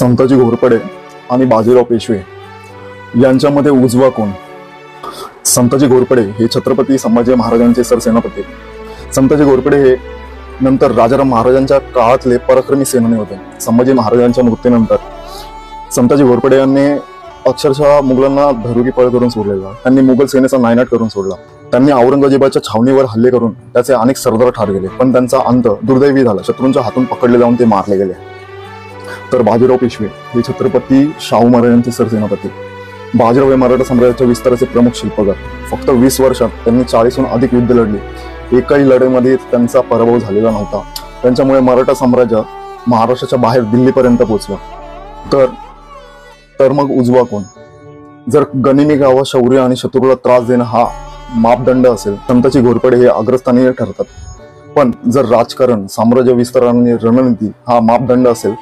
संताजी घोरपडे आणि बाजीराव पेशवे यांच्यामध्ये उजवा कोण? संताजी घोरपडे हे छत्रपती संभाजी महाराजांचे सरसेनापती. संताजी घोरपडे हे नंतर राजाराम महाराजांच्या काळातले पराक्रमी सेनानी होते. संभाजी महाराजांच्या मृत्यूनंतर संताजी घोरपडे यांनी अक्षरशः मुघलांना धरुकी पळ करून सोडलेला. त्यांनी मुघल सेनेचा नायनाट करून सोडला. त्यांनी औरंगजेबाच्या छावणीवर हल्ले करून त्याचे अनेक सरदार ठार गेले, पण त्यांचा अंत दुर्दैवी झाला. शत्रूंच्या हातून पकडले जाऊन ते मारले गेले. तर बाजीराव पेशवे हे छत्रपती शाहू महाराजांचे सरसेनापती. बाजीराव हे मराठा साम्राज्याच्या विस्ताराचे प्रमुख शिल्पकार. फक्त 20 वर्षात त्यांनी 40हून अधिक युद्ध लढली. एकाही लढाईमध्ये त्यांचा पराभव झालेला नव्हता. त्यांच्यामुळे मराठा साम्राज्य महाराष्ट्राच्या बाहेर दिल्लीपर्यंत पोहोचलं. तर मग उजवा कोण? जर गनिमी गावात शौर्य आणि शत्रूला त्रास देणं हा मापदंड असेल, संताजी घोरपडे हे अग्रस्थानी ठरतात. पण जर राजकारण, साम्राज्य विस्तार आणि रणनीती हा मापदंड असेल